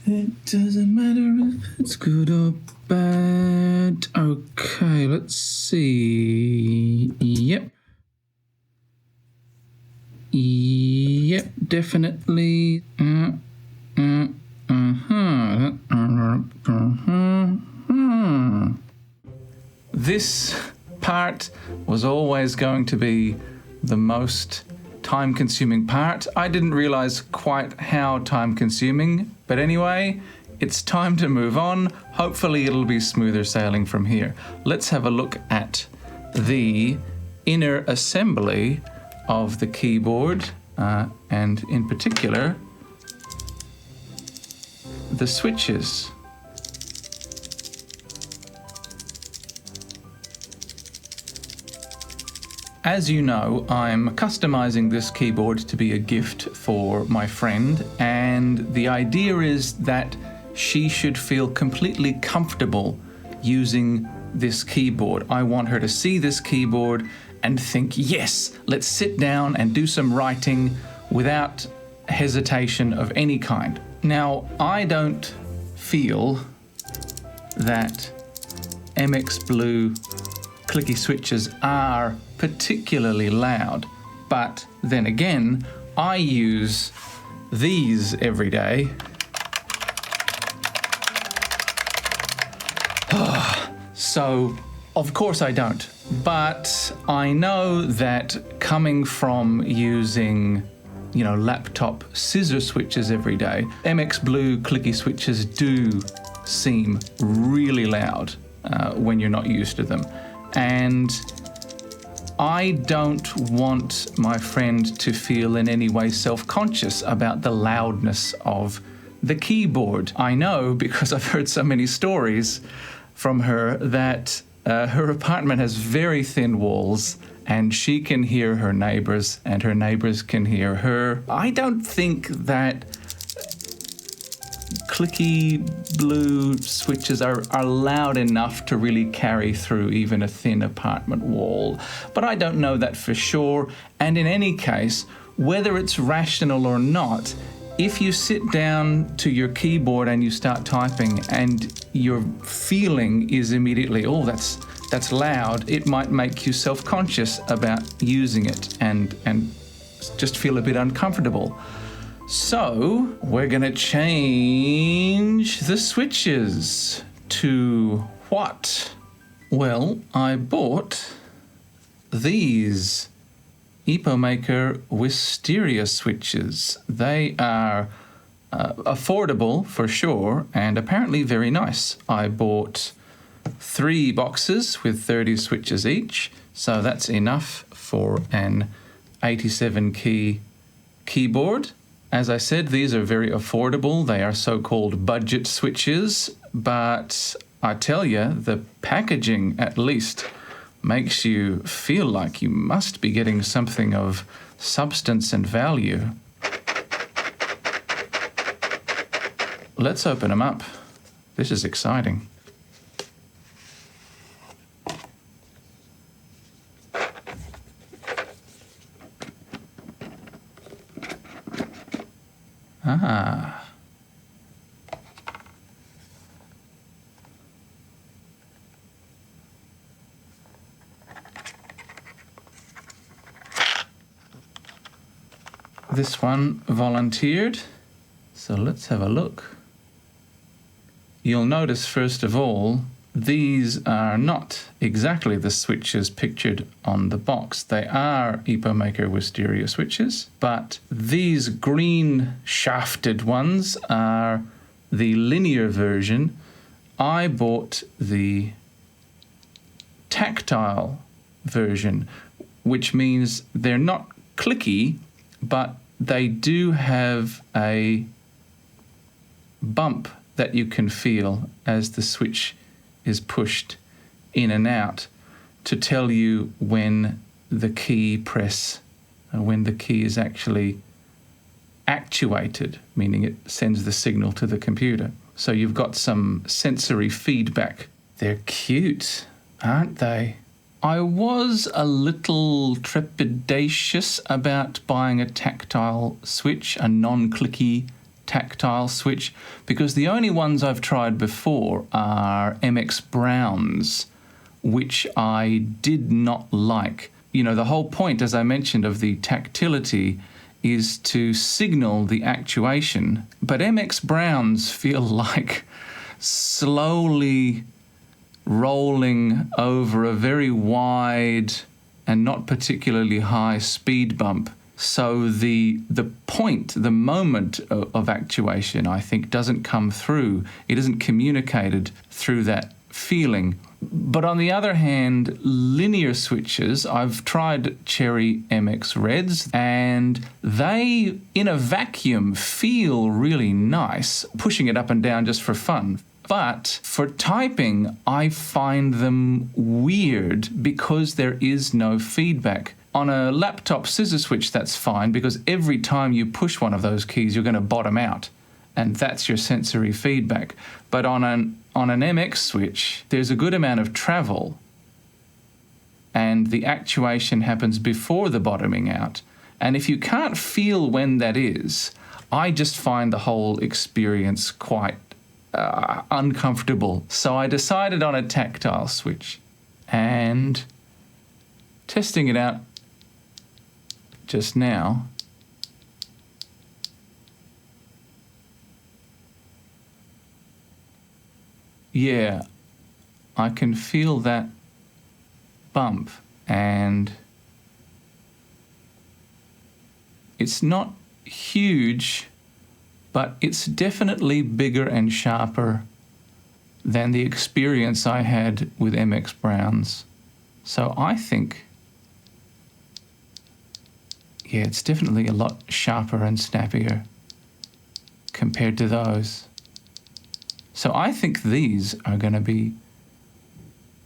It doesn't matter if it's good or bad. Okay, let's see. Yep. Yep, definitely. This part was always going to be the most time-consuming part. I didn't realize quite how time-consuming, but anyway, it's time to move on. Hopefully it'll be smoother sailing from here. Let's have a look at the inner assembly of the keyboard, and in particular, the switches. As you know, I'm customizing this keyboard to be a gift for my friend, and the idea is that she should feel completely comfortable using this keyboard. I want her to see this keyboard and think, yes, let's sit down and do some writing without hesitation of any kind. Now, I don't feel that MX Blue clicky switches are particularly loud, but then again, I use these every day. So, of course I don't, but I know that coming from using, laptop scissor switches every day, MX Blue clicky switches do seem really loud when you're not used to them. And I don't want my friend to feel in any way self-conscious about the loudness of the keyboard. I know, because I've heard so many stories from her, that her apartment has very thin walls and she can hear her neighbors and her neighbors can hear her. I don't think that clicky blue switches are loud enough to really carry through even a thin apartment wall. But I don't know that for sure. And in any case, whether it's rational or not, if you sit down to your keyboard and you start typing and your feeling is immediately, oh, that's loud, it might make you self-conscious about using it and just feel a bit uncomfortable. So we're going to change the switches to what? Well, I bought these Epomaker Wisteria switches. They are affordable for sure and apparently very nice. I bought 3 boxes with 30 switches each, so that's enough for an 87 key keyboard. As I said, these are very affordable. They are so-called budget switches, but I tell you, the packaging at least makes you feel like you must be getting something of substance and value. Let's open them up. This is exciting. Ah. This one volunteered, so let's have a look. You'll notice first of all, these are not exactly the switches pictured on the box. They are Epomaker Wisteria switches, but these green shafted ones are the linear version. I bought the tactile version, which means they're not clicky, but they do have a bump that you can feel as the switch is pushed in and out to tell you when the key press, when the key is actually actuated, meaning it sends the signal to the computer. So you've got some sensory feedback. They're cute, aren't they? I was a little trepidatious about buying a tactile switch, a non-clicky tactile switch, because the only ones I've tried before are MX Browns, which I did not like. You know, the whole point, as I mentioned, of the tactility is to signal the actuation, but MX Browns feel like slowly rolling over a very wide and not particularly high speed bump. So the point, the moment of actuation, I think, doesn't come through. It isn't communicated through that feeling. But on the other hand, linear switches, I've tried Cherry MX Reds, and they, in a vacuum, feel really nice, pushing it up and down just for fun. But for typing, I find them weird because there is no feedback. On a laptop scissor switch, that's fine, because every time you push one of those keys, you're going to bottom out, and that's your sensory feedback. But on an MX switch, there's a good amount of travel, and the actuation happens before the bottoming out. And if you can't feel when that is, I just find the whole experience quite uncomfortable. So I decided on a tactile switch, and testing it out just now, yeah, I can feel that bump, and it's not huge, but it's definitely bigger and sharper than the experience I had with MX Browns. So I think, yeah, it's definitely a lot sharper and snappier compared to those. So I think these are going to be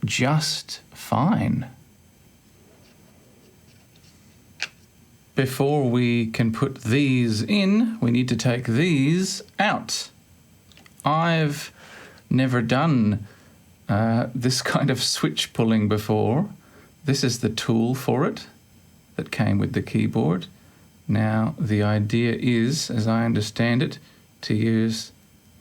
just fine. Before we can put these in, we need to take these out. I've never done this kind of switch pulling before. This is the tool for it that came with the keyboard. Now, the idea is, as I understand it, to use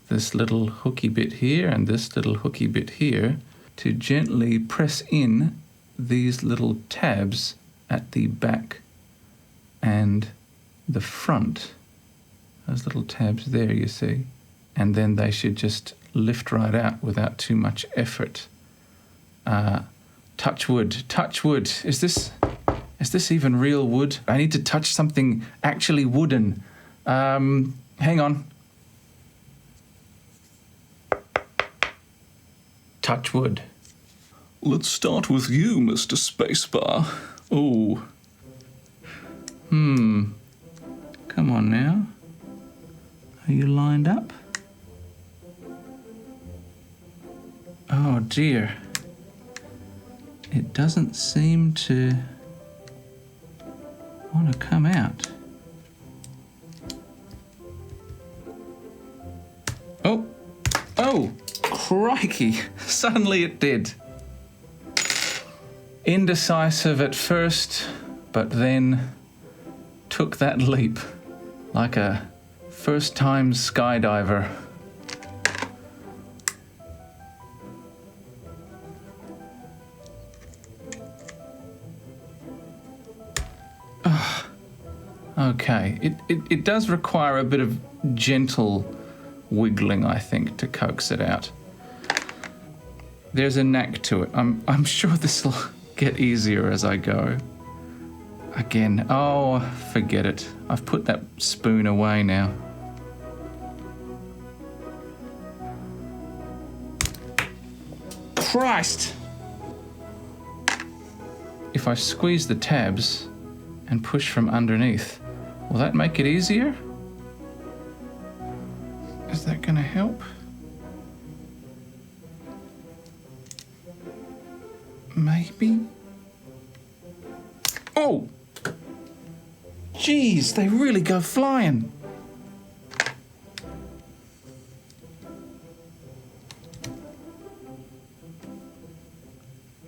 this little hooky bit here and this little hooky bit here to gently press in these little tabs at the back and the front. Those little tabs there, you see. And then they should just lift right out without too much effort. Touch wood, touch wood. Is this even real wood? I need to touch something actually wooden. Hang on. Touch wood. Let's start with you, Mr. Spacebar. Oh. Come on now. Are you lined up? Oh dear. It doesn't seem to want to come out. Oh, crikey. Suddenly it did. Indecisive at first, but then took that leap like a first-time skydiver. Okay, it does require a bit of gentle wiggling, I think, to coax it out. There's a knack to it. I'm sure this will get easier as I go. Again, oh, forget it. I've put that spoon away now. Christ! If I squeeze the tabs and push from underneath, will that make it easier? Is that going to help? Maybe? Oh! Jeez, they really go flying.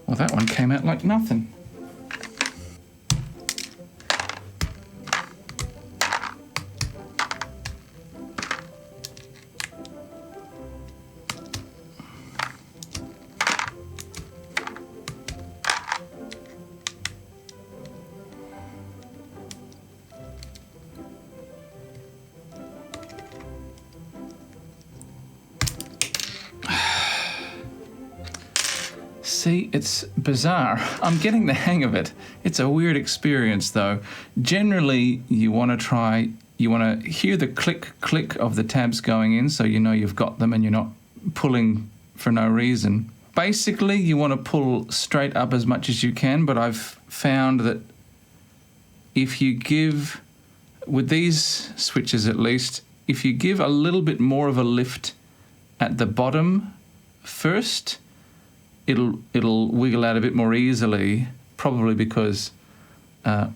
Well, that one came out like nothing. See, it's bizarre. I'm getting the hang of it. It's a weird experience though. Generally, you want to hear the click of the tabs going in so you know you've got them and you're not pulling for no reason. Basically, you want to pull straight up as much as you can, but I've found that if you give, with these switches at least, if you give a little bit more of a lift at the bottom first, it'll wiggle out a bit more easily, probably because the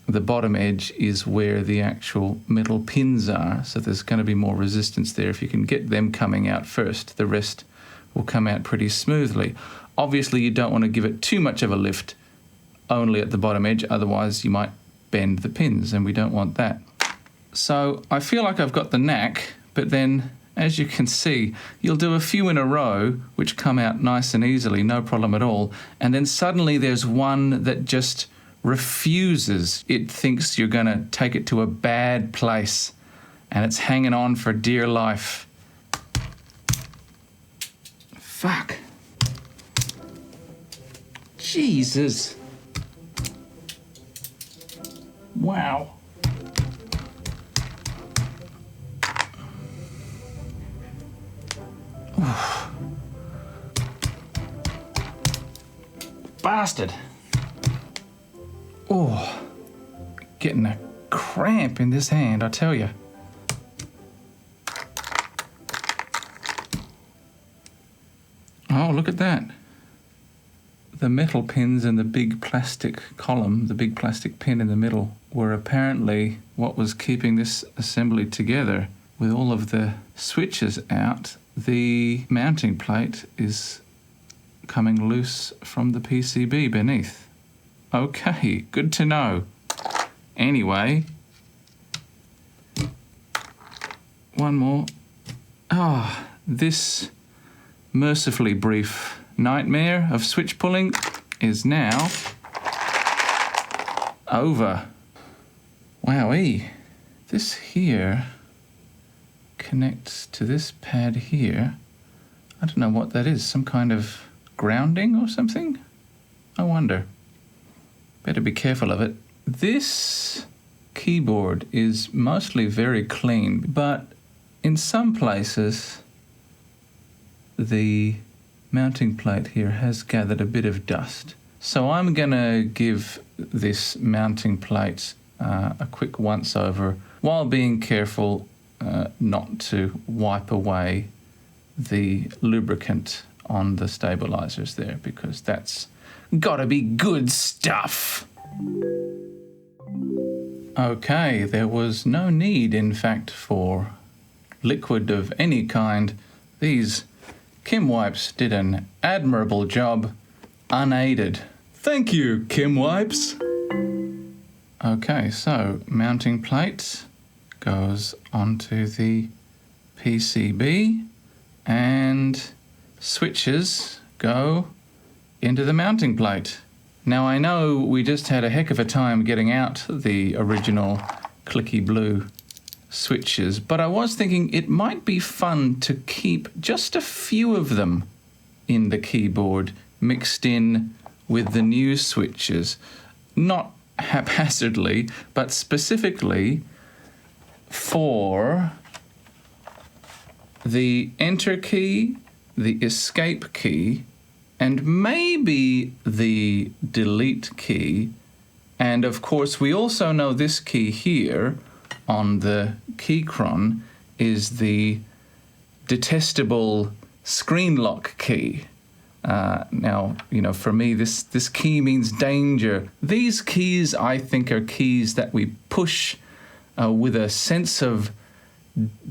bottom edge is where the actual metal pins are, so there's going to be more resistance there. If you can get them coming out first, the rest will come out pretty smoothly. Obviously, you don't want to give it too much of a lift only at the bottom edge, otherwise you might bend the pins, and we don't want that. So I feel like I've got the knack, but then as you can see, you'll do a few in a row which come out nice and easily, no problem at all, and then suddenly there's one that just refuses. It thinks you're going to take it to a bad place, and it's hanging on for dear life. Fuck. Jesus. Wow. Oof. Bastard. Oh, getting a cramp in this hand, I tell you. Oh, look at that. The metal pins and the big plastic column, the big plastic pin in the middle, were apparently what was keeping this assembly together. With all of the switches out, the mounting plate is coming loose from the PCB beneath. Okay, good to know. Anyway, one more. Ah, this mercifully brief nightmare of switch pulling is now over. Wowee. This here connects to this pad here. I don't know what that is, some kind of grounding or something? I wonder. Better be careful of it. This keyboard is mostly very clean, but in some places the mounting plate here has gathered a bit of dust. So I'm gonna give this mounting plate a quick once over while being careful not to wipe away the lubricant on the stabilizers there, because that's gotta be good stuff. Okay, there was no need, in fact, for liquid of any kind. These Kim wipes did an admirable job, unaided. Thank you, Kim wipes. Okay, so mounting plate goes onto the PCB and switches go into the mounting plate. Now I know we just had a heck of a time getting out the original clicky blue switches, but I was thinking it might be fun to keep just a few of them in the keyboard mixed in with the new switches. Not haphazardly, but specifically for the enter key, the escape key, and maybe the delete key. And of course, we also know this key here on the Keychron is the detestable screen lock key. Now, you know, for me, this key means danger. These keys, I think, are keys that we push with a sense of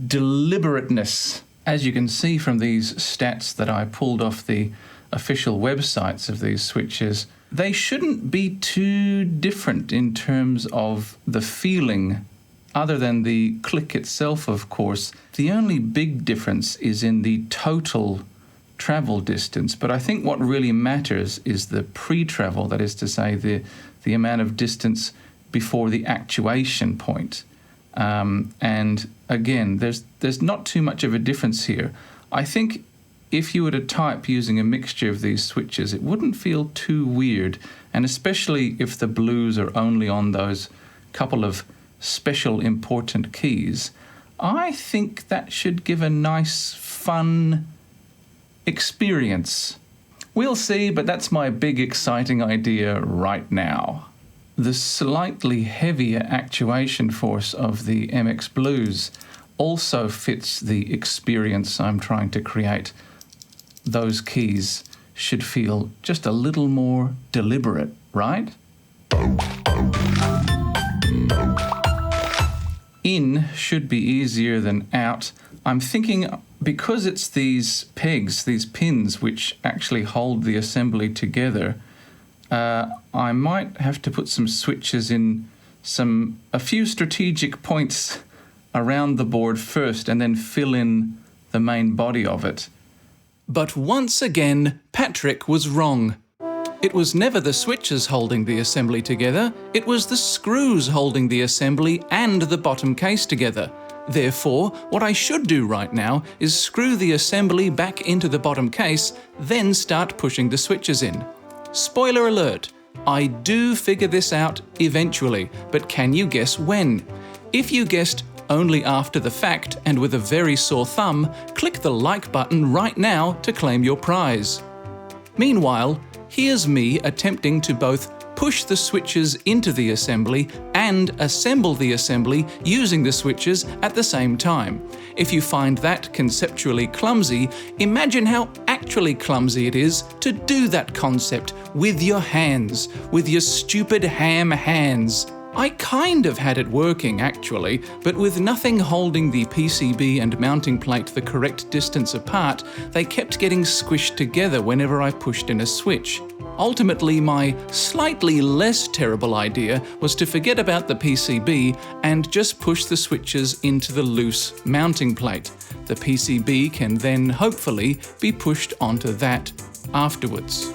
deliberateness. As you can see from these stats that I pulled off the official websites of these switches, they shouldn't be too different in terms of the feeling, other than the click itself, of course. The only big difference is in the total travel distance, but I think what really matters is the pre-travel, that is to say, the amount of distance before the actuation point. And again, there's not too much of a difference here. I think if you were to type using a mixture of these switches, it wouldn't feel too weird, and especially if the blues are only on those couple of special important keys, I think that should give a nice, fun experience. We'll see, but that's my big exciting idea right now. The slightly heavier actuation force of the MX Blues also fits the experience I'm trying to create. Those keys should feel just a little more deliberate, right? In should be easier than out. I'm thinking because it's these pegs, these pins, which actually hold the assembly together, I might have to put some switches in a few strategic points around the board first and then fill in the main body of it. But once again, Patrick was wrong. It was never the switches holding the assembly together, it was the screws holding the assembly and the bottom case together. Therefore, what I should do right now is screw the assembly back into the bottom case, then start pushing the switches in. Spoiler alert, I do figure this out eventually, but can you guess when? If you guessed only after the fact and with a very sore thumb, click the like button right now to claim your prize. Meanwhile, here's me attempting to both push the switches into the assembly and assemble the assembly using the switches at the same time. If you find that conceptually clumsy, imagine how actually clumsy it is to do that concept with your hands, with your stupid ham hands. I kind of had it working actually, but with nothing holding the PCB and mounting plate the correct distance apart, they kept getting squished together whenever I pushed in a switch. Ultimately, my slightly less terrible idea was to forget about the PCB and just push the switches into the loose mounting plate. The PCB can then hopefully be pushed onto that afterwards.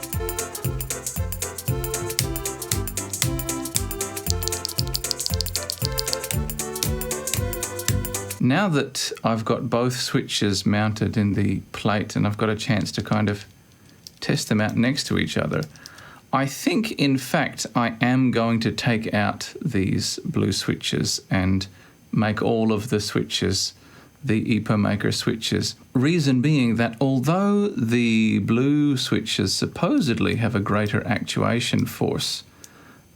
Now that I've got both switches mounted in the plate and I've got a chance to kind of test them out next to each other, I think in fact I am going to take out these blue switches and make all of the switches the Epomaker switches. Reason being that although the blue switches supposedly have a greater actuation force,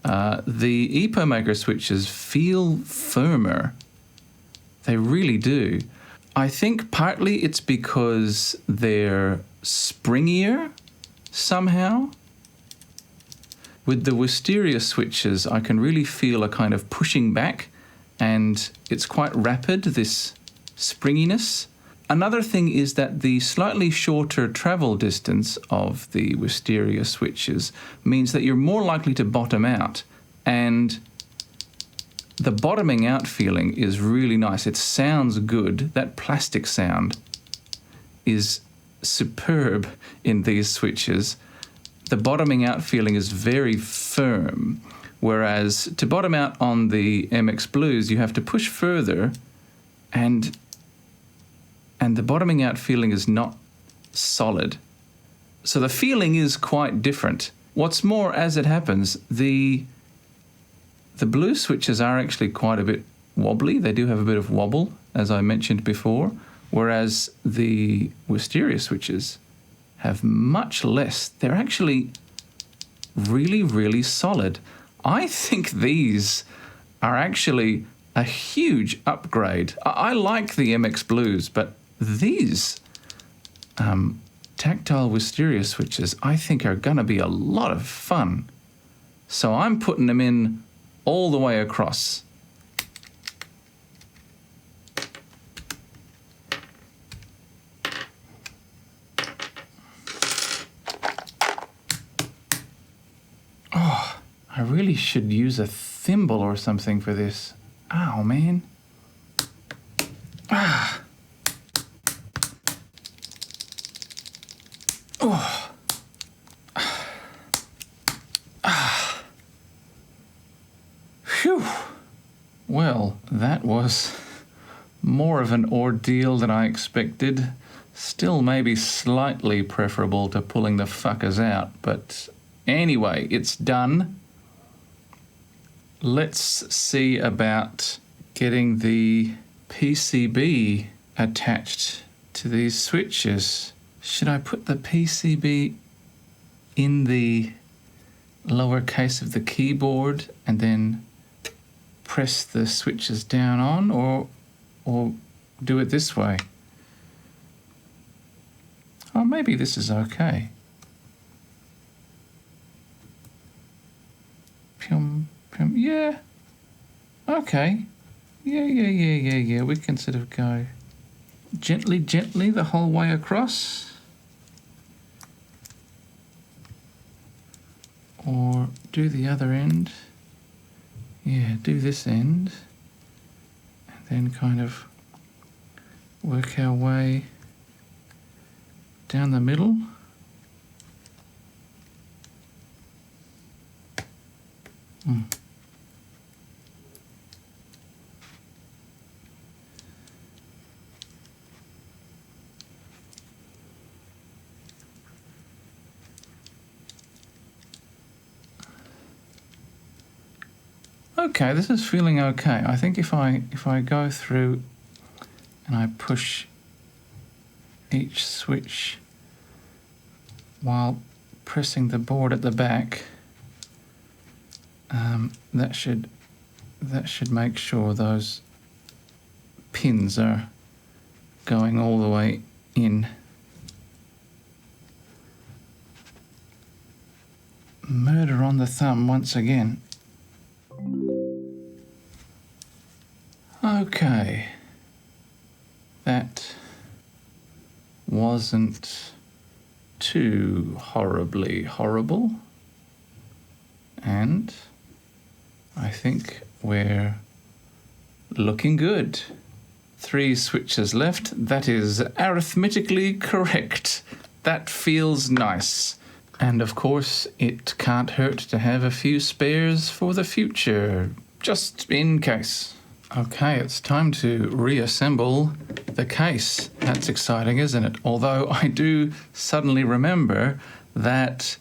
the Epomaker switches feel firmer. They really do. I think partly it's because they're springier somehow. With the Wisteria switches, I can really feel a kind of pushing back, and it's quite rapid, this springiness. Another thing is that the slightly shorter travel distance of the Wisteria switches means that you're more likely to bottom out, and the bottoming out feeling is really nice. It sounds good. That plastic sound is superb in these switches. The bottoming out feeling is very firm, whereas to bottom out on the MX Blues, you have to push further, and the bottoming out feeling is not solid. So the feeling is quite different. What's more, as it happens, the blue switches are actually quite a bit wobbly. They do have a bit of wobble, as I mentioned before, whereas the Wisteria switches have much less. They're actually really, really solid. I think these are actually a huge upgrade. I like the MX Blues, but these tactile Wisteria switches I think are going to be a lot of fun. So I'm putting them in all the way across. Oh, I really should use a thimble or something for this. Ow, man. Ah. Oh. Phew. Well, that was more of an ordeal than I expected. Still maybe slightly preferable to pulling the fuckers out, but anyway, it's done. Let's see about getting the PCB attached to these switches. Should I put the PCB in the lower case of the keyboard and then press the switches down on, or do it this way? Oh, maybe this is okay. Yeah. Okay. Yeah. We can sort of go gently the whole way across. Or do the other end. Yeah, do this end. And then kind of work our way down the middle. Okay, this is feeling okay. I think if I go through and I push each switch while pressing the board at the back, that should make sure those pins are going all the way in. Murder on the thumb once again. Okay, that wasn't too horribly horrible, and I think we're looking good. 3 switches left. That is arithmetically correct. That feels nice. And of course, it can't hurt to have a few spares for the future, just in case. Okay, it's time to reassemble the case. That's exciting, isn't it? Although I do suddenly remember that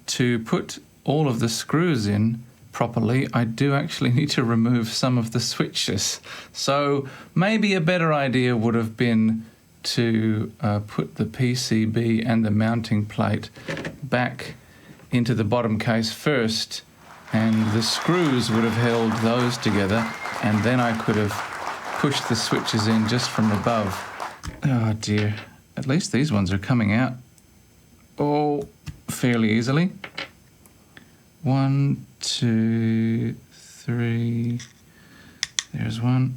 to put all of the screws in properly, I do actually need to remove some of the switches. So maybe a better idea would have been to put the PCB and the mounting plate back into the bottom case first, and the screws would have held those together, and then I could have pushed the switches in just from above. Oh dear, at least these ones are coming out fairly easily. 1, 2, 3, there's one.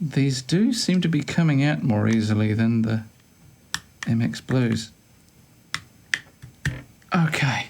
These do seem to be coming out more easily than the MX Blues. Okay.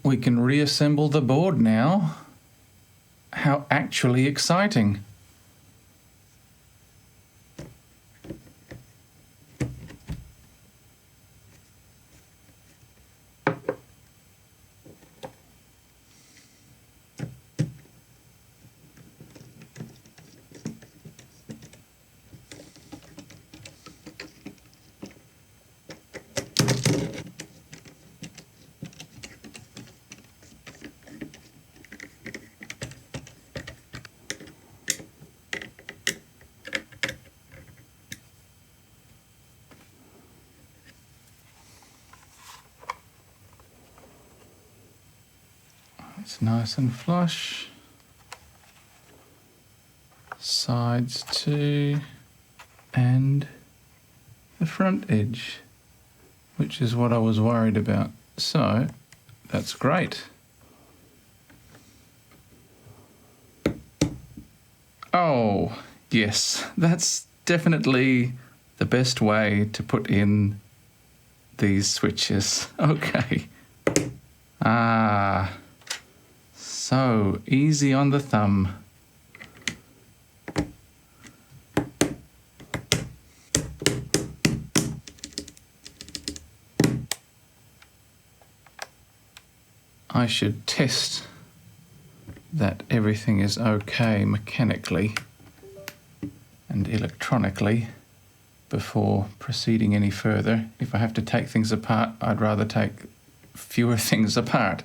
We can reassemble the board now. How actually exciting. It's nice and flush. Sides too. And the front edge, which is what I was worried about. So that's great. Oh, yes, that's definitely the best way to put in these switches. Okay. Ah, so easy on the thumb. I should test that everything is okay mechanically and electronically before proceeding any further. If I have to take things apart, I'd rather take fewer things apart.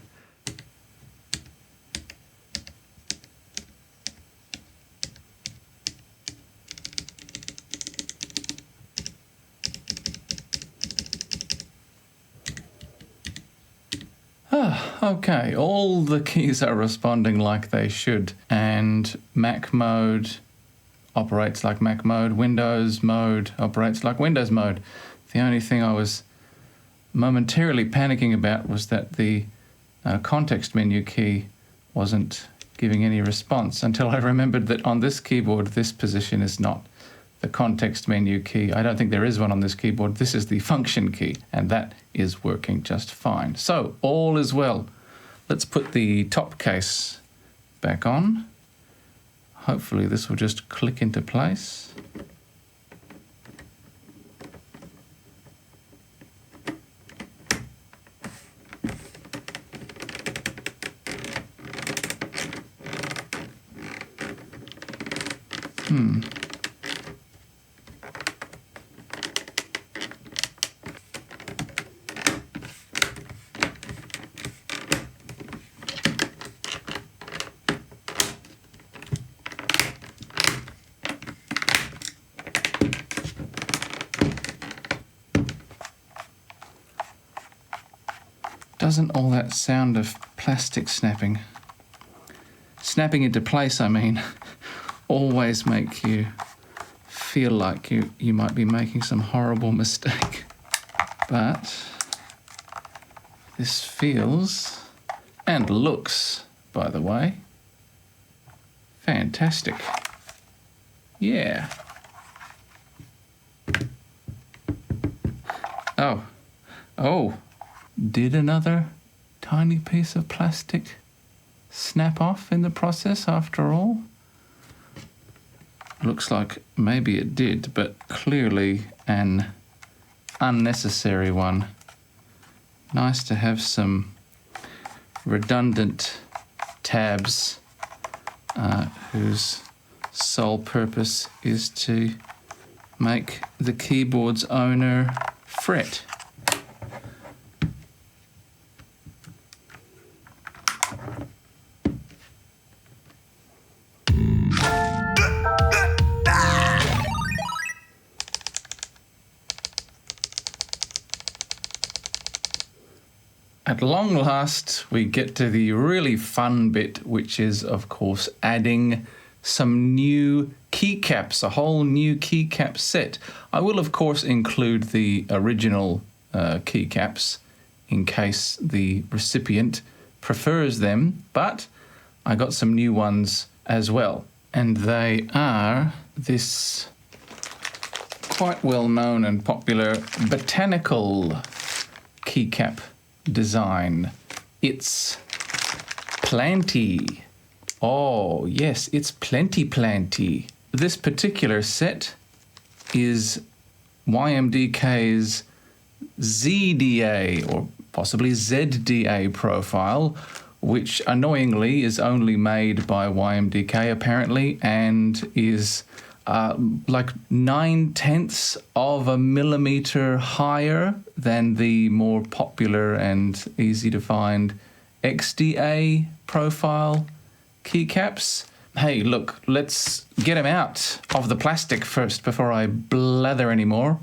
Okay, all the keys are responding like they should, and Mac mode operates like Mac mode, Windows mode operates like Windows mode. The only thing I was momentarily panicking about was that the context menu key wasn't giving any response, until I remembered that on this keyboard, this position is not the context menu key. I don't think there is one on this keyboard. This is the function key, and that is working just fine. So all is well. Let's put the top case back on. Hopefully this will just click into place. Doesn't all that sound of plastic snapping into place, I mean, always make you feel like you might be making some horrible mistake. But this feels and looks, by the way, fantastic. Yeah. Oh. Did another tiny piece of plastic snap off in the process after all? Looks like maybe it did, but clearly an unnecessary one. Nice to have some redundant tabs whose sole purpose is to make the keyboard's owner fret. At long last, we get to the really fun bit, which is, of course, adding some new keycaps, a whole new keycap set. I will, of course, include the original keycaps in case the recipient prefers them, but I got some new ones as well. And they are this quite well-known and popular botanical keycap design. It's planty. Oh yes, it's plenty. This particular set is YMDK's ZDA or possibly ZDA profile, which annoyingly is only made by YMDK apparently, and is like 9/10 of a millimeter higher than the more popular and easy to find XDA profile keycaps. Hey, look, let's get them out of the plastic first before I blather anymore.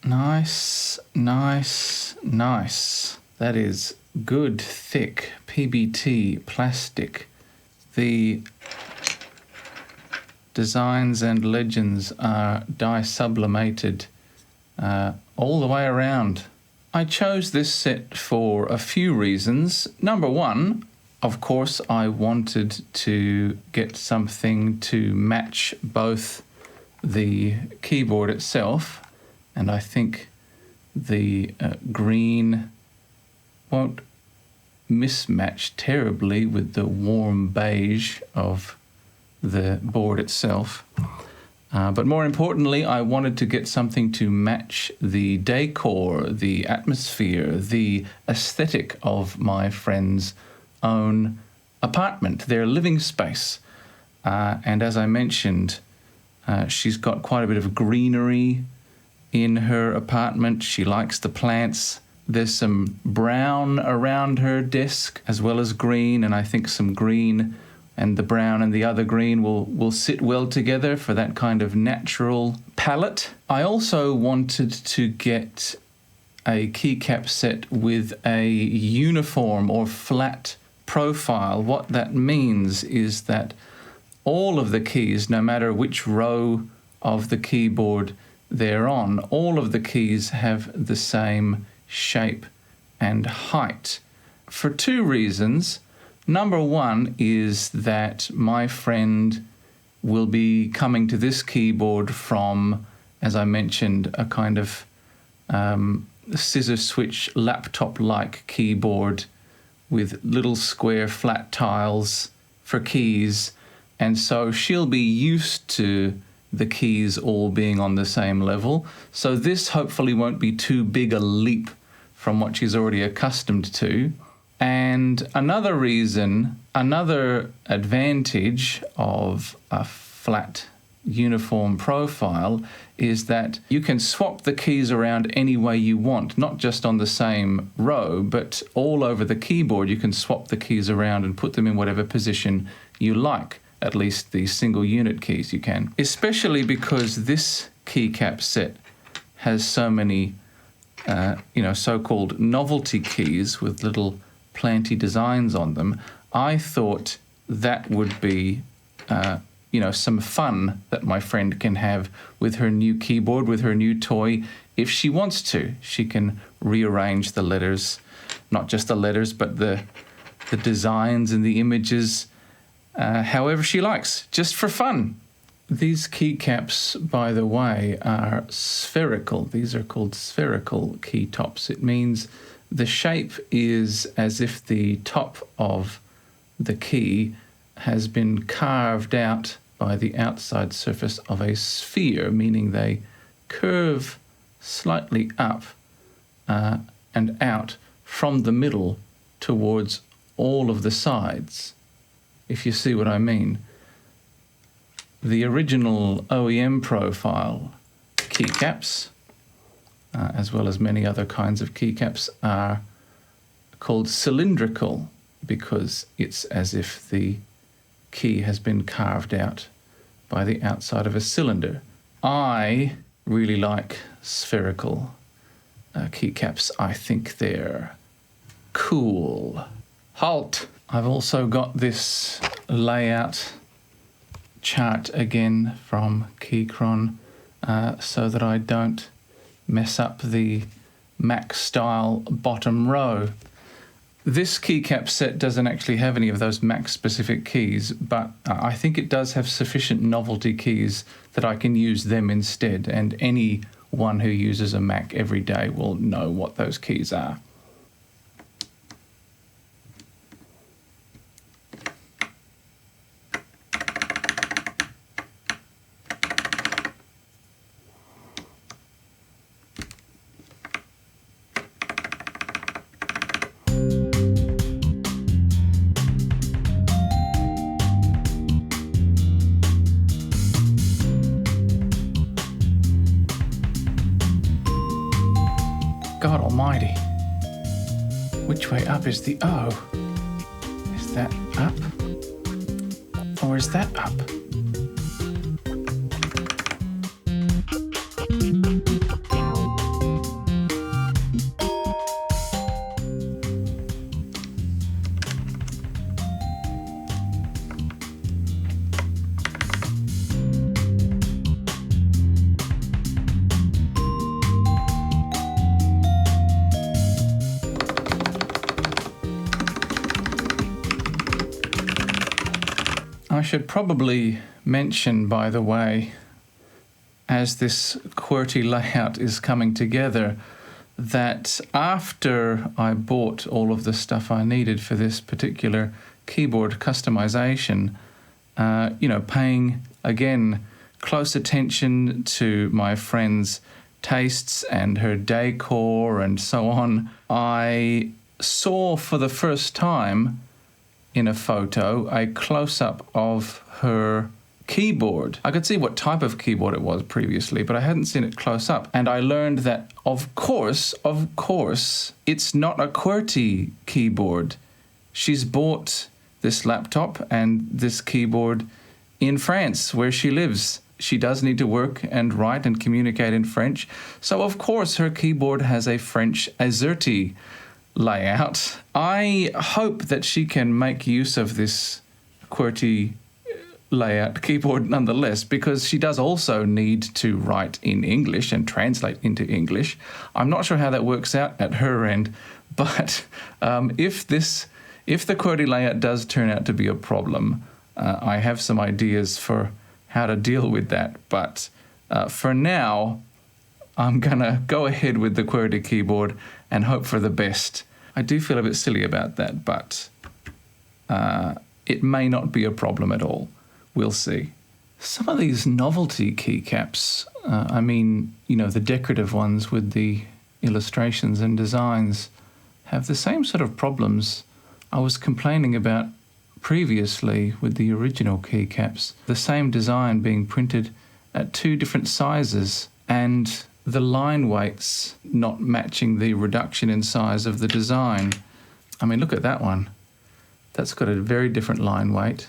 Nice, nice, nice. That is good, thick PBT plastic. The designs and legends are dye sublimated all the way around. I chose this set for a few reasons. Number one, of course, I wanted to get something to match both the keyboard itself, and I think the green won't mismatch terribly with the warm beige of the board itself. But more importantly, I wanted to get something to match the decor, the atmosphere, the aesthetic of my friend's own apartment, their living space. And as I mentioned, she's got quite a bit of greenery in her apartment. She likes the plants. There's some brown around her desk as well as green, and I think some green and the brown and the other green will sit well together for that kind of natural palette. I also wanted to get a keycap set with a uniform or flat profile. What that means is that all of the keys, no matter which row of the keyboard they're on, all of the keys have the same shape and height for two reasons. Number one is that my friend will be coming to this keyboard from, as I mentioned, a kind of scissor switch laptop-like keyboard with little square flat tiles for keys, and so she'll be used to the keys all being on the same level. So this hopefully won't be too big a leap from what she's already accustomed to. And another reason, another advantage of a flat uniform profile is that you can swap the keys around any way you want, not just on the same row, but all over the keyboard. You can swap the keys around and put them in whatever position you like. At least the single unit keys you can. Especially because this keycap set has so many, so-called novelty keys with little planty designs on them. I thought that would be, some fun that my friend can have with her new keyboard, with her new toy. If she wants to, she can rearrange the letters, not just the letters, but the designs and the images, however she likes, just for fun. These keycaps, by the way, are spherical. These are called spherical key tops. It means the shape is as if the top of the key has been carved out by the outside surface of a sphere, meaning they curve slightly up and out from the middle towards all of the sides, if you see what I mean. The original OEM profile keycaps, as well as many other kinds of keycaps, are called cylindrical because it's as if the key has been carved out by the outside of a cylinder. I really like spherical keycaps. I think they're cool. Halt! I've also got this layout chart again from Keychron so that I don't mess up the Mac style bottom row. This keycap set doesn't actually have any of those Mac specific keys, but I think it does have sufficient novelty keys that I can use them instead, and anyone who uses a Mac every day will know what those keys are. God almighty. Which way up is the O? Is that up? Or is that up? I should probably mention, by the way, as this QWERTY layout is coming together, that after I bought all of the stuff I needed for this particular keyboard customization, paying, again, close attention to my friend's tastes and her decor and so on, I saw for the first time in a photo a close-up of her keyboard. I could see what type of keyboard it was previously, but I hadn't seen it close up. And I learned that, of course, it's not a QWERTY keyboard. She's bought this laptop and this keyboard in France, where she lives. She does need to work and write and communicate in French. So, of course, her keyboard has a French AZERTY layout. I hope that she can make use of this QWERTY layout keyboard nonetheless, because she does also need to write in English and translate into English. I'm not sure how that works out at her end, but if the QWERTY layout does turn out to be a problem, I have some ideas for how to deal with that. But for now, I'm gonna go ahead with the QWERTY keyboard and hope for the best. I do feel a bit silly about that, but it may not be a problem at all. We'll see. Some of these novelty keycaps, the decorative ones with the illustrations and designs, have the same sort of problems I was complaining about previously with the original keycaps. The same design being printed at 2 different sizes and the line weights not matching the reduction in size of the design. I mean, look at that one. That's got a very different line weight.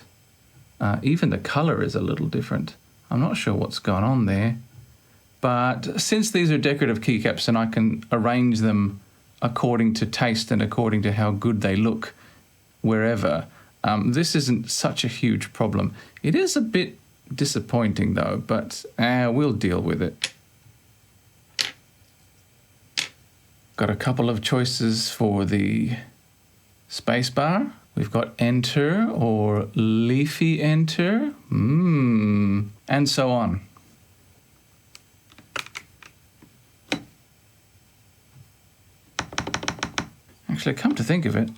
Even the color is a little different. I'm not sure what's going on there. But since these are decorative keycaps and I can arrange them according to taste and according to how good they look wherever, this isn't such a huge problem. It is a bit disappointing though, but we'll deal with it. Got a couple of choices for the spacebar. We've got enter or leafy enter, and so on. Actually, come to think of it,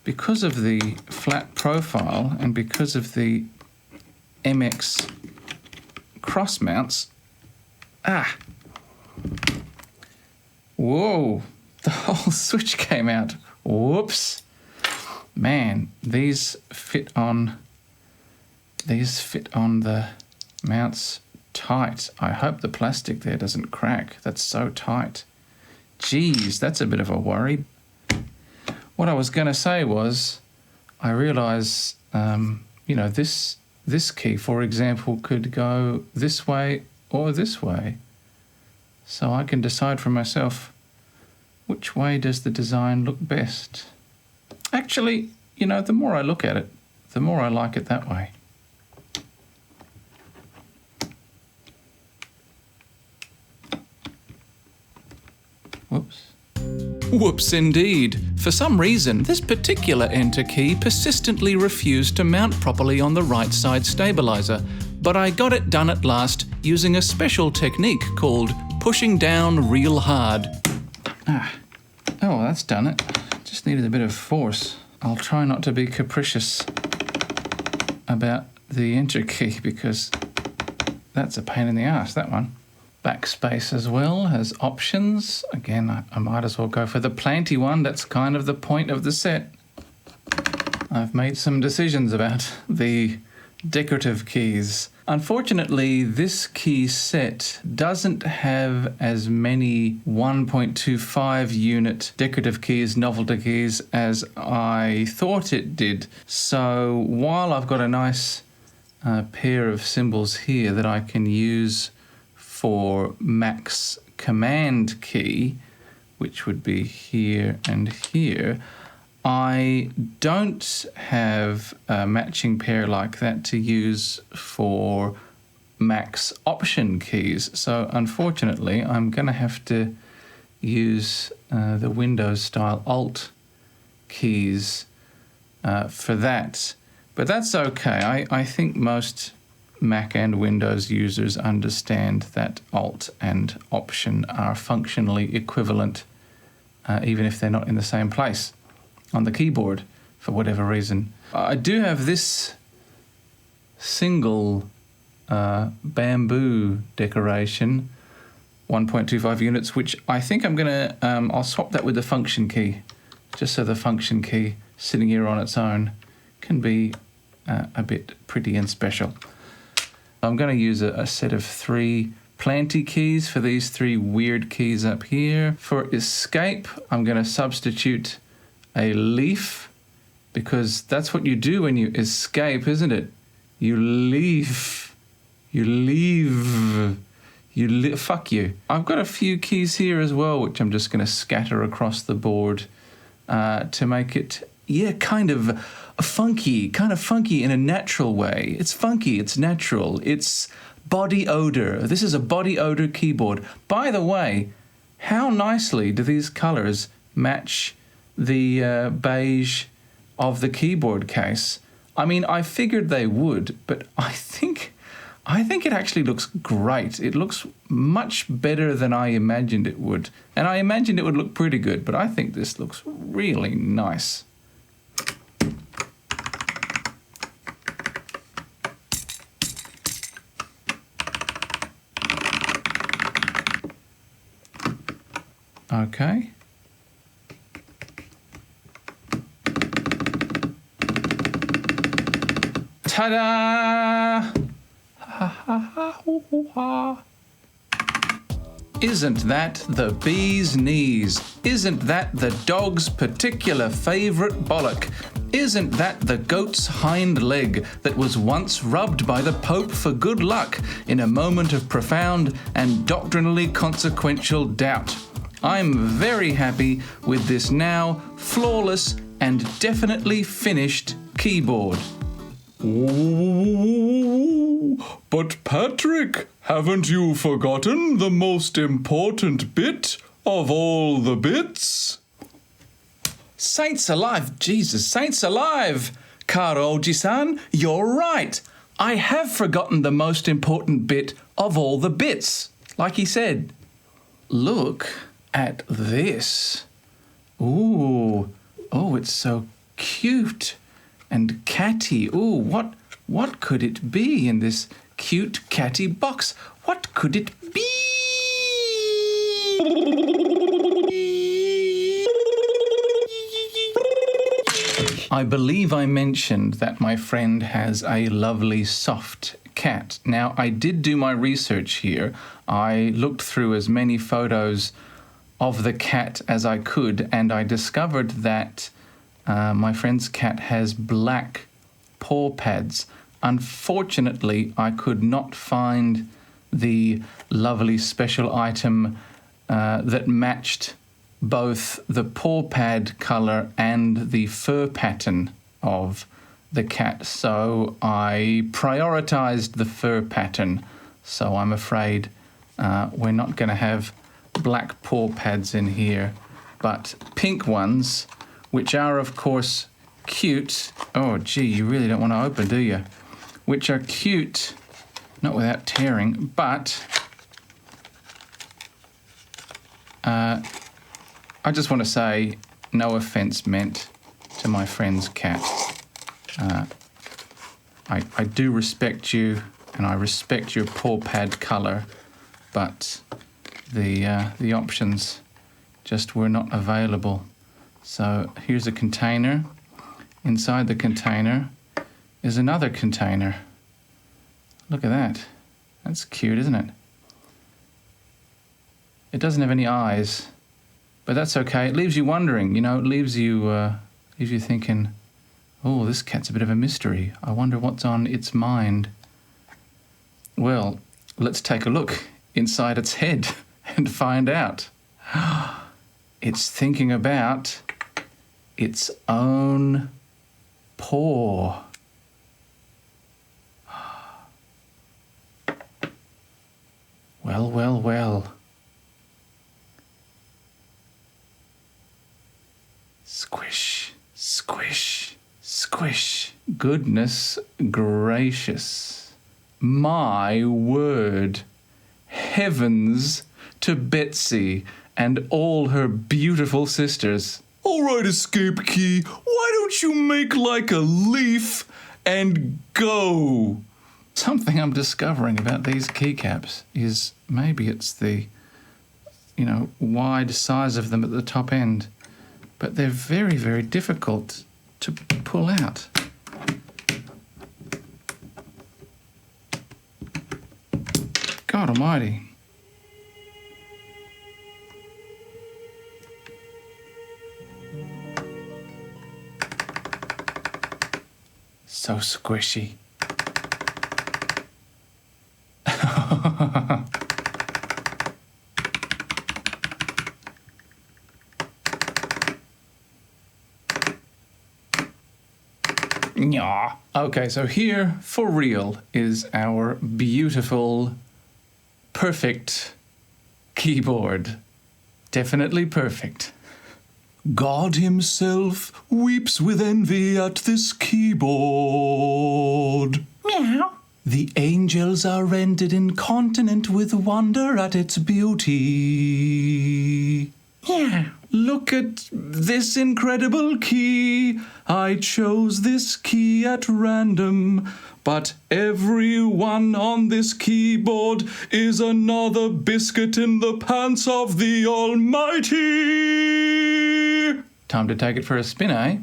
because of the flat profile and because of the MX cross mounts, whoa, the whole switch came out. Whoops. Man, these fit on the mounts tight. I hope the plastic there doesn't crack. That's so tight. Geez, that's a bit of a worry. What I was going to say was, I realise, this key, for example, could go this way or this way. So I can decide for myself, which way does the design look best? Actually, the more I look at it, the more I like it that way. Whoops. Whoops indeed. For some reason, this particular enter key persistently refused to mount properly on the right side stabilizer, but I got it done at last using a special technique called pushing down real hard. Oh, that's done it. Just needed a bit of force. I'll try not to be capricious about the enter key because that's a pain in the ass, that one. Backspace as well has options. Again, I might as well go for the planty one. That's kind of the point of the set. I've made some decisions about the decorative keys. Unfortunately, this key set doesn't have as many 1.25 unit decorative keys, novelty keys, as I thought it did. So while I've got a nice pair of symbols here that I can use for max command key, which would be here and here, I don't have a matching pair like that to use for max option keys. So unfortunately, I'm going to have to use the Windows style Alt keys for that. But that's okay. I think most Mac and Windows users understand that Alt and Option are functionally equivalent, even if they're not in the same place on the keyboard for whatever reason. I do have this single bamboo decoration, 1.25 units, which I think I'm gonna, I'll swap that with the function key, just so the function key sitting here on its own can be a bit pretty and special. I'm going to use a set of 3 planty keys for these 3 weird keys up here. For escape, I'm going to substitute a leaf, because that's what you do when you escape, isn't it? You leave. You leave. Fuck you. I've got a few keys here as well, which I'm just going to scatter across the board to make it, yeah, kind of funky in a natural way. It's funky, it's natural, it's body odor. This is a body odor keyboard. By the way, how nicely do these colors match the beige of the keyboard case? I mean, I figured they would, but I think it actually looks great. It looks much better than I imagined it would. And I imagined it would look pretty good, but I think this looks really nice. Okay. Ta-da! Isn't that the bee's knees? Isn't that the dog's particular favourite bollock? Isn't that the goat's hind leg that was once rubbed by the Pope for good luck in a moment of profound and doctrinally consequential doubt? I'm very happy with this now flawless and definitely finished keyboard. Ooh, but Patrick, haven't you forgotten the most important bit of all the bits? Saints alive, Jesus, saints alive! Karoji-san, you're right. I have forgotten the most important bit of all the bits, like he said. Look at this. Ooh, oh, it's so cute and catty. Ooh, what could it be in this cute catty box? What could it be? I believe I mentioned that my friend has a lovely soft cat. Now, I did do my research here. I looked through as many photos of the cat as I could, and I discovered that my friend's cat has black paw pads. Unfortunately, I could not find the lovely special item that matched both the paw pad color and the fur pattern of the cat, so I prioritized the fur pattern. So I'm afraid we're not going to have black paw pads in here, but pink ones, which are of course cute. Oh gee, you really don't want to open, do you? Which are cute, not without tearing, but I just want to say no offense meant to my friend's cat. I do respect you, and I respect your paw pad color, but the options just were not available. So here's a container. Inside the container is another container. Look at that. That's cute, isn't it? It doesn't have any eyes, but that's okay. It leaves you wondering, you know, it leaves you thinking, oh, this cat's a bit of a mystery. I wonder what's on its mind. Well, let's take a look inside its head and find out. It's thinking about its own paw. Well, well, well. Squish, squish, squish. Goodness gracious. My word. Heavens to Betsy and all her beautiful sisters. All right, Escape Key, why don't you make like a leaf and go? Something I'm discovering about these keycaps is maybe it's the, wide size of them at the top end, but they're very, very difficult to pull out. God almighty. So squishy. Yeah. Okay, so here, for real, is our beautiful, perfect keyboard. Definitely perfect. God himself weeps with envy at this keyboard. Meow. The angels are rendered incontinent with wonder at its beauty. Yeah. Look at this incredible key. I chose this key at random, but everyone on this keyboard is another biscuit in the pants of the Almighty. Time to take it for a spin, eh?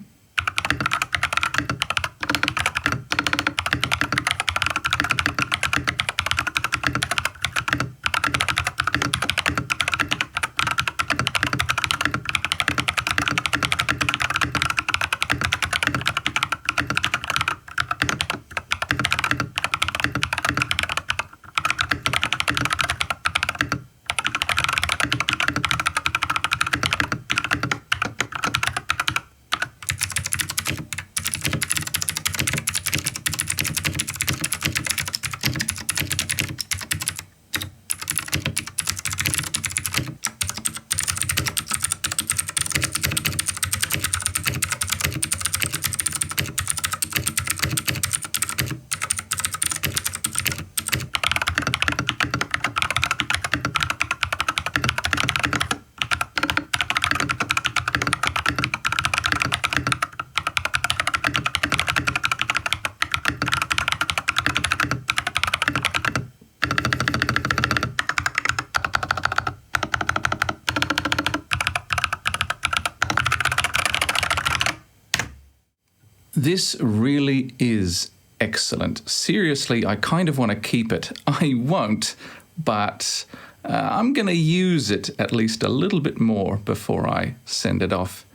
This really is excellent. Seriously, I kind of want to keep it. I won't, but I'm going to use it at least a little bit more before I send it off.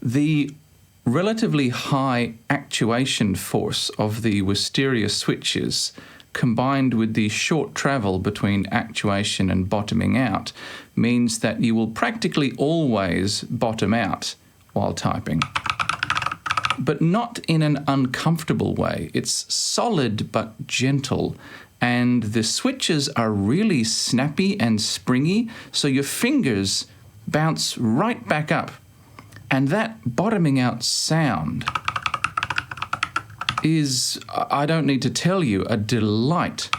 The relatively high actuation force of the Wisteria switches, combined with the short travel between actuation and bottoming out, means that you will practically always bottom out while typing. But not in an uncomfortable way. It's solid but gentle, and the switches are really snappy and springy, so your fingers bounce right back up. And that bottoming out sound is, I don't need to tell you, a delight.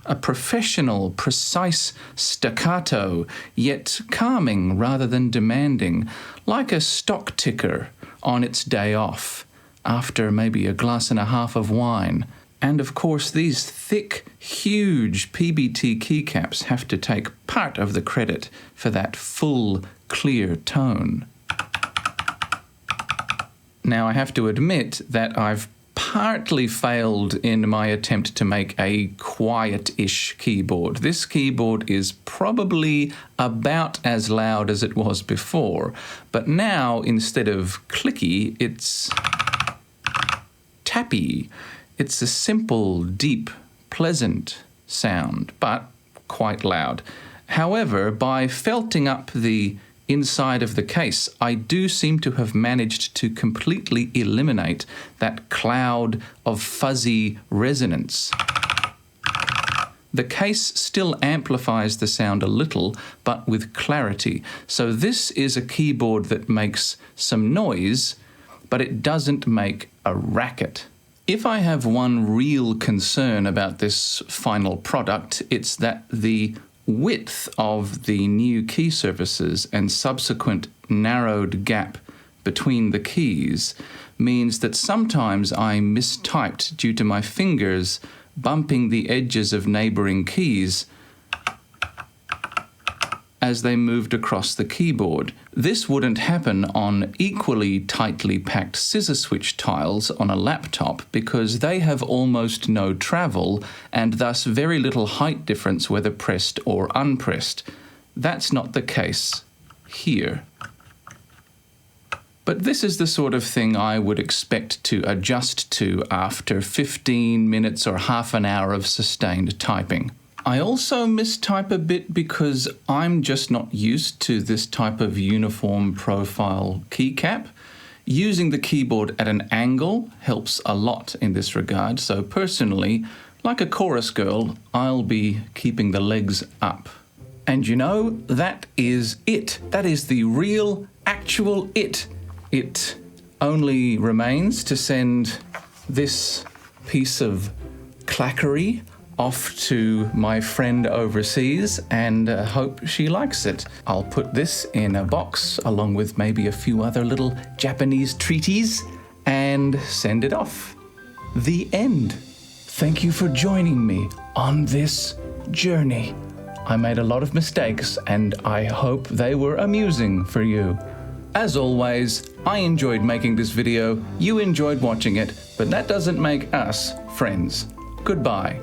A professional, precise staccato, yet calming rather than demanding, like a stock ticker on its day off, after maybe a glass and a half of wine. And of course, these thick, huge PBT keycaps have to take part of the credit for that full, clear tone. Now, I have to admit that I've partly failed in my attempt to make a quiet-ish keyboard. This keyboard is probably about as loud as it was before, but now instead of clicky, it's tappy. It's a simple, deep, pleasant sound, but quite loud. However, by felting up the inside of the case, I do seem to have managed to completely eliminate that cloud of fuzzy resonance. The case still amplifies the sound a little, but with clarity. So this is a keyboard that makes some noise, but it doesn't make a racket. If I have one real concern about this final product, it's that the width of the new key surfaces and subsequent narrowed gap between the keys means that sometimes I mistyped due to my fingers bumping the edges of neighboring keys as they moved across the keyboard. This wouldn't happen on equally tightly packed scissor switch tiles on a laptop because they have almost no travel and thus very little height difference whether pressed or unpressed. That's not the case here. But this is the sort of thing I would expect to adjust to after 15 minutes or half an hour of sustained typing. I also mistype a bit because I'm just not used to this type of uniform profile keycap. Using the keyboard at an angle helps a lot in this regard, so personally, like a chorus girl, I'll be keeping the legs up. And you know, that is it. That is the real, actual it. It only remains to send this piece of clackery off to my friend overseas and hope she likes it. I'll put this in a box along with maybe a few other little Japanese treaties and send it off. The end. Thank you for joining me on this journey. I made a lot of mistakes and I hope they were amusing for you. As always, I enjoyed making this video, you enjoyed watching it, but that doesn't make us friends. Goodbye.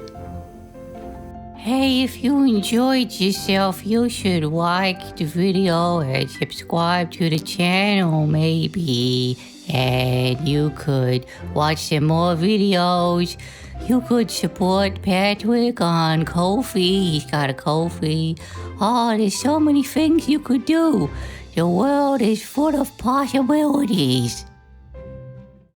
Hey, if you enjoyed yourself, you should like the video and subscribe to the channel maybe. And you could watch some more videos. You could support Patrick on Ko-fi. He's got a Ko-fi. Oh, there's so many things you could do. The world is full of possibilities.